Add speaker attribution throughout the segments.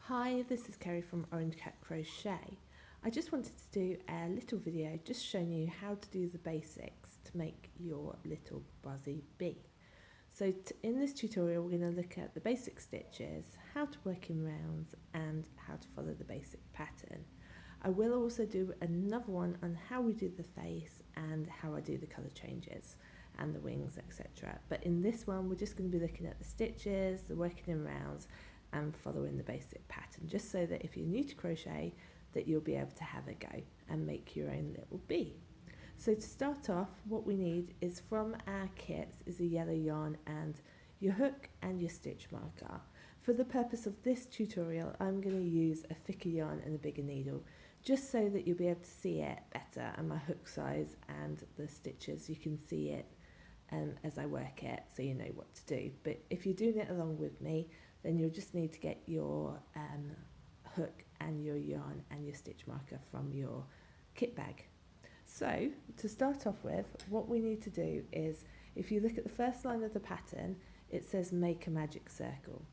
Speaker 1: Hi, this is Kerry from Orange Cat Crochet. I just wanted to do a little video just showing you how to do the basics to make your little Buzzy bee. So in this tutorial we're going to look at the basic stitches, how to work in rounds and how to follow the basic pattern. I will also do another one on how we do the face and how I do the colour changes and the wings, etc. But in this one we're just going to be looking at the stitches, the working in rounds and following the basic pattern, just so that if you're new to crochet that you'll be able to have a go and make your own little bee. So to start off, what we need is from our kits is a yellow yarn and your hook and your stitch marker. For the purpose of this tutorial I'm going to use a thicker yarn and a bigger needle, just so that you'll be able to see it better, and my hook size and the stitches you can see it as I work it, so you know what to do. But if you're doing it along with me, then you'll just need to get your hook and your yarn and your stitch marker from your kit bag. So to start off with, what we need to do is, if you look at the first line of the pattern, it says make a magic circle.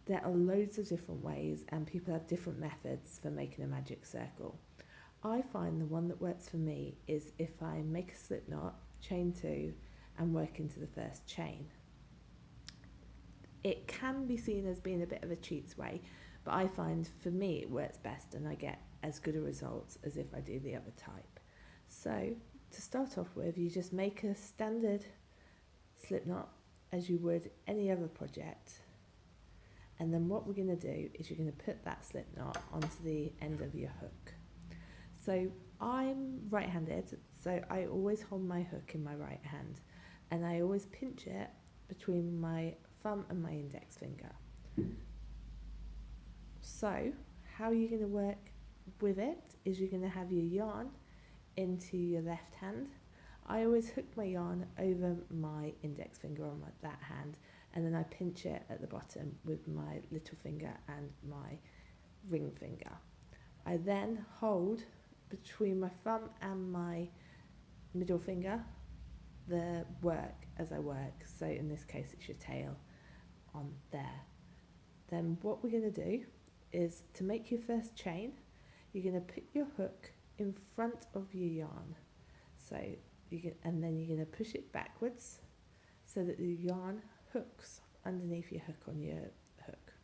Speaker 1: There are loads of different ways and people have different methods for making a magic circle. I find the one that works for me is if I make a slip knot, chain 2 and work into the first chain. It can be seen as being a bit of a cheats way, but I find for me it works best and I get as good a results as if I do the other type. So to start off with, you just make a standard slip knot as you would any other project, and then what we're going to do is you're going to put that slip knot onto the end of your hook. So I'm right-handed, so I always hold my hook in my right hand and I always pinch it between my thumb and my index finger. So how you're going to work with it is you're going to have your yarn into your left hand. I always hook my yarn over my index finger on that hand, and then I pinch it at the bottom with my little finger and my ring finger. I then hold between my thumb and my middle finger the work as I work, so in this case it's your tail on there. Then what we're going to do is, to make your first chain, you're going to put your hook in front of your yarn, so and then you're going to push it backwards so that the yarn hooks underneath your hook on your hook.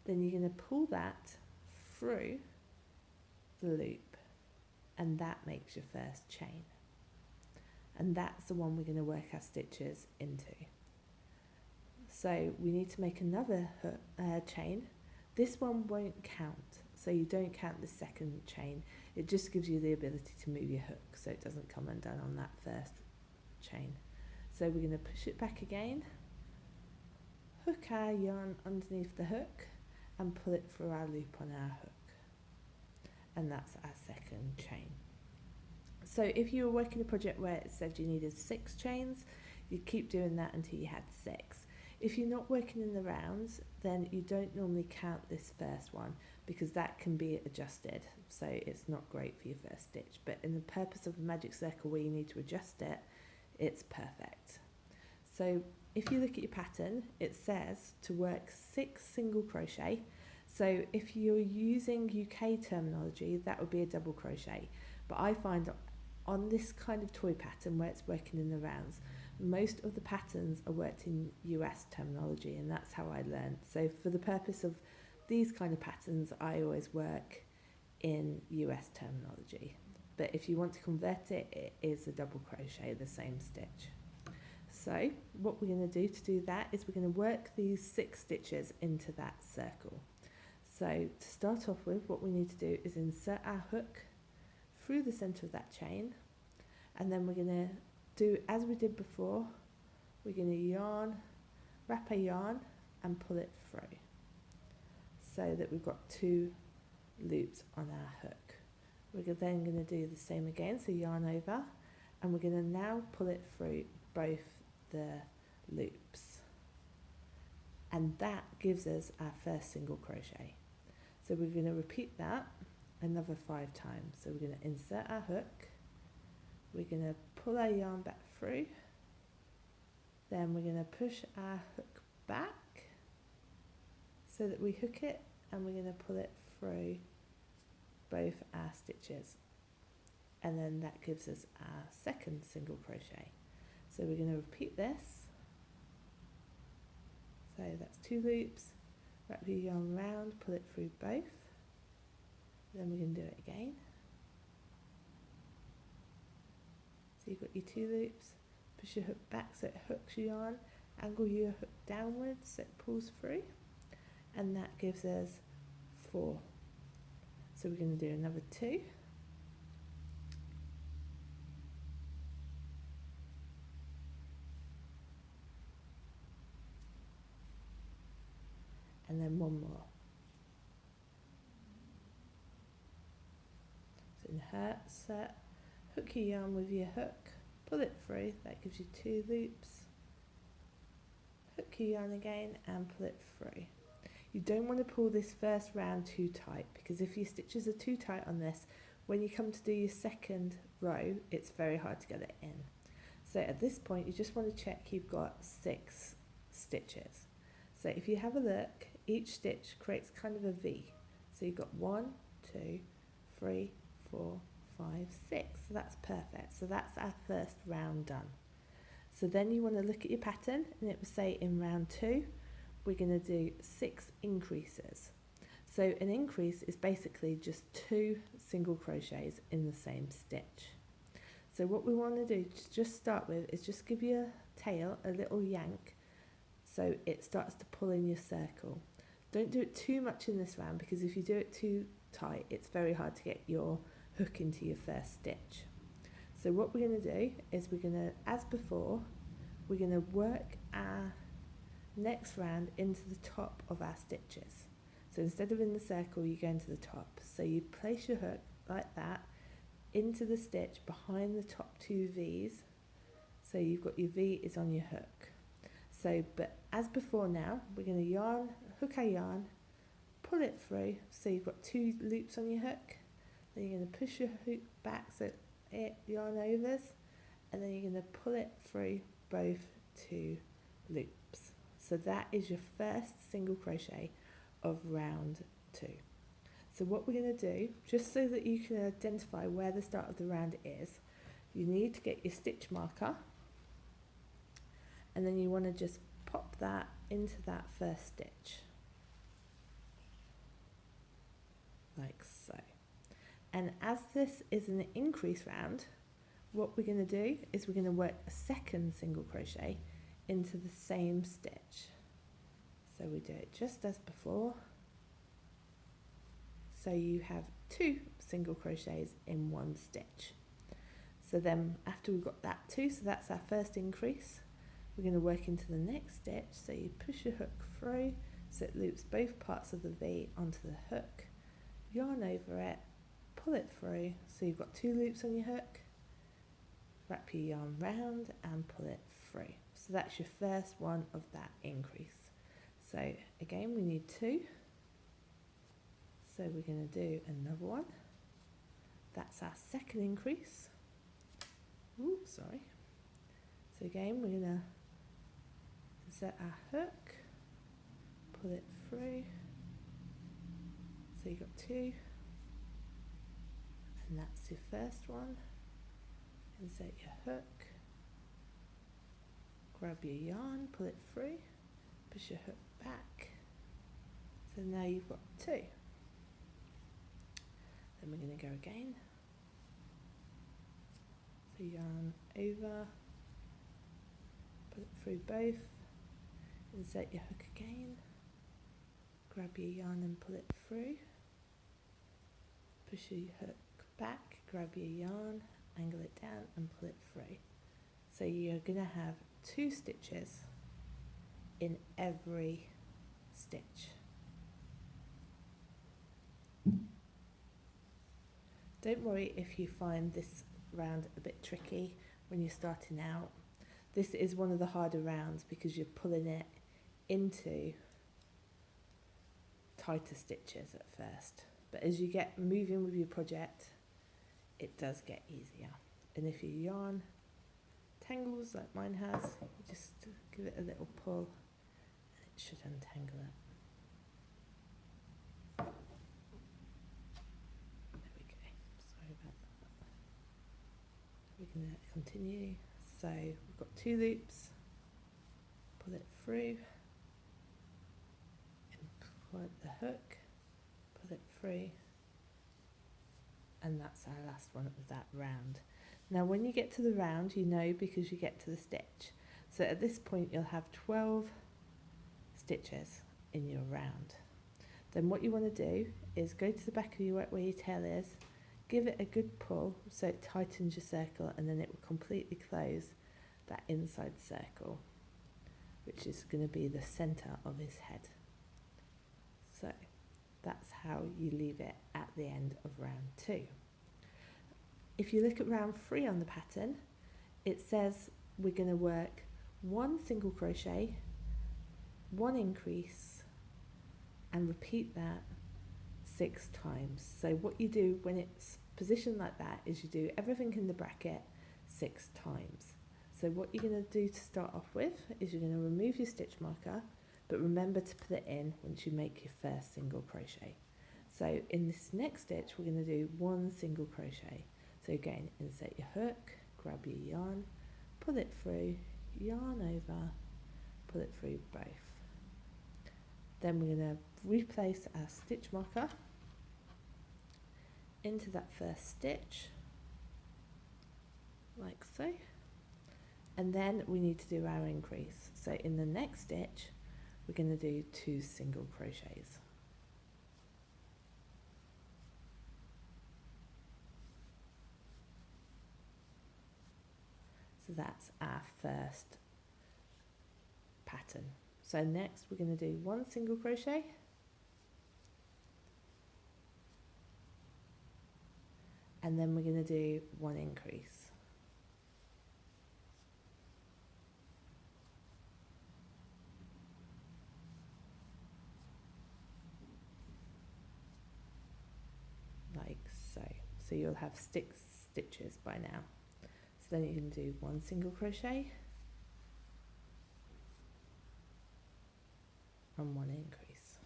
Speaker 1: Then you're going to pull that through the loop and that makes your first chain, and that's the one we're going to work our stitches into. So we need to make another chain. This one won't count, so you don't count the second chain. It just gives you the ability to move your hook so it doesn't come undone on that first chain. So we're going to push it back again, hook our yarn underneath the hook and pull it through our loop on our hook, and that's our second chain. So if you were working a project where it said you needed 6 chains, you'd keep doing that until you had 6. If you're not working in the rounds, then you don't normally count this first one because that can be adjusted, so it's not great for your first stitch. But in the purpose of a magic circle where you need to adjust it, it's perfect. So if you look at your pattern, it says to work 6 single crochet. So if you're using UK terminology, that would be a double crochet. But I find on this kind of toy pattern where it's working in the rounds, most of the patterns are worked in US terminology, and that's how I learned. So for the purpose of these kind of patterns, I always work in US terminology. But if you want to convert it, it is a double crochet, the same stitch. So what we're going to do that is we're going to work these 6 stitches into that circle. So to start off with, what we need to do is insert our hook through the center of that chain, and then we're going to do as we did before. We're going to wrap a yarn and pull it through so that we've got 2 loops on our hook. We're then going to do the same again, so yarn over, and we're going to now pull it through both the loops, and that gives us our first single crochet. So we're going to repeat that another 5 times. So we're going to insert our hook, we're going to pull our yarn back through, then we're going to push our hook back so that we hook it and we're going to pull it through both our stitches, and then that gives us our second single crochet. So we're going to repeat this. So that's 2 loops, wrap your yarn round, pull it through both, then we're going to do it again. So you've got your 2 loops, push your hook back so it hooks your yarn, angle your hook downwards so it pulls through, and that gives us 4. So we're going to do another 2. And then 1 more. So insert, hook your yarn with your hook, pull it through, that gives you 2 loops, hook your yarn again and pull it through. You don't want to pull this first round too tight, because if your stitches are too tight on this, when you come to do your second row, it's very hard to get it in. So at this point, you just want to check you've got 6 stitches. So if you have a look, each stitch creates kind of a V. So you've got 1, 2, 3, 4, 5, 6. So that's perfect. So that's our first round done. So then you want to look at your pattern, and it will say in round 2, we're going to do 6 increases. So an increase is basically just 2 single crochets in the same stitch. So what we want to do to just start with is just give your tail a little yank so it starts to pull in your circle. Don't do it too much in this round, because if you do it too tight, it's very hard to get your hook into your first stitch. So what we're going to do is we're going to, as before, we're going to work our next round into the top of our stitches. So instead of in the circle, you go into the top. So you place your hook like that into the stitch behind the top 2 V's. So you've got your V is on your hook. So, but as before now, we're going to yarn, hook our yarn, pull it through. So you've got 2 loops on your hook. Then you're going to push your hook back so it yarn overs, and then you're going to pull it through both 2 loops. So that is your first single crochet of round 2. So what we're going to do, just so that you can identify where the start of the round is, you need to get your stitch marker, and then you want to just pop that into that first stitch, like so. And as this is an increase round, what we're going to do is we're going to work a second single crochet into the same stitch. So we do it just as before. So you have 2 single crochets in 1 stitch. So then after we've got that 2, so that's our first increase, we're going to work into the next stitch. So you push your hook through so it loops both parts of the V onto the hook, yarn over it, pull it through, so you've got 2 loops on your hook, wrap your yarn round and pull it through. So that's your first one of that increase. So again, we need 2. So we're going to do another one. That's our second increase. Ooh, sorry. So again, we're going to insert our hook, pull it through. So you've got 2. And that's your first one. Insert your hook, grab your yarn, pull it through, push your hook back. So now you've got 2. Then we're going to go again. So yarn over, put it through both, insert your hook again, grab your yarn and pull it through, push your hook back, grab your yarn, angle it down and pull it through. So you're going to have 2 stitches in every stitch. Don't worry if you find this round a bit tricky when you're starting out. This is one of the harder rounds because you're pulling it into tighter stitches at first. But as you get moving with your project, it does get easier. And if your yarn tangles like mine has, just give it a little pull and it should untangle it. going to continue. So we've got 2 loops, pull it through, import the hook, pull it through, and that's our last one of that round. Now when you get to the round, you know because you get to the stitch. So at this point you'll have 12 stitches in your round. Then what you want to do is go to the back of your work where your tail is, give it a good pull so it tightens your circle, and then it will completely close that inside circle, which is going to be the centre of his head. So that's how you leave it at the end of round 2. If you look at round 3 on the pattern, it says we're going to work 1 single crochet, 1 increase, and repeat that 6 times. So what you do when it's positioned like that is you do everything in the bracket 6 times. So what you're going to do to start off with is you're going to remove your stitch marker, but remember to put it in once you make your first single crochet. So in this next stitch we're going to do 1 single crochet. So again, insert your hook, grab your yarn, pull it through, yarn over, pull it through both. Then we're going to replace our stitch marker into that first stitch, like so, and then we need to do our increase. So in the next stitch we're going to do 2 single crochets. So that's our first pattern. So next we're going to do 1 single crochet, and then we're going to do 1 increase. Like so. So you'll have 6 stitches by now. So then you can do 1 single crochet and 1 increase.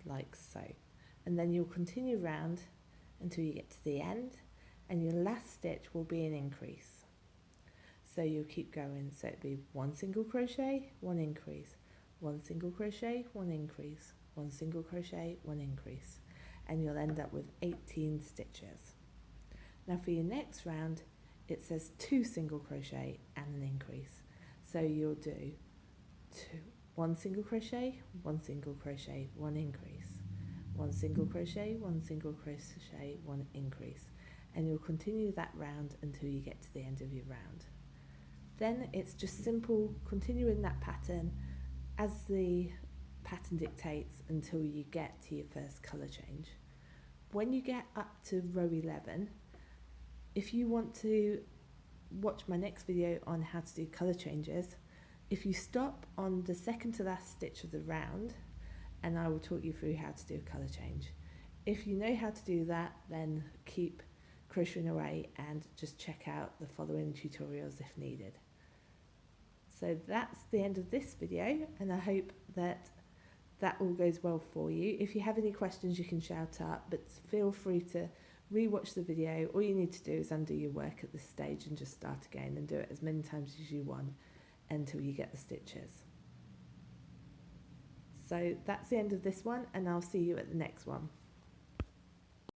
Speaker 1: Like so. And then you'll continue round until you get to the end, and your last stitch will be an increase. So you'll keep going. So it'll be 1 single crochet, 1 increase, 1 single crochet, 1 increase, 1 single crochet, 1 increase, and you'll end up with 18 stitches. Now for your next round it says 2 single crochet and an increase. So you'll do 1 single crochet, 1 single crochet, 1 increase, 1 single crochet, 1 single crochet, 1 increase, and you'll continue that round until you get to the end of your round. Then it's just simple continuing that pattern as the pattern dictates until you get to your first colour change. When you get up to row 11, if you want to watch my next video on how to do colour changes, if you stop on the second to last stitch of the round, and I will talk you through how to do a colour change. If you know how to do that, then keep crocheting away and just check out the following tutorials if needed. So that's the end of this video, and I hope that all goes well for you. If you have any questions you can shout out, but feel free to re-watch the video. All you need to do is undo your work at this stage and just start again, and do it as many times as you want until you get the stitches. So that's the end of this one, and I'll see you at the next one.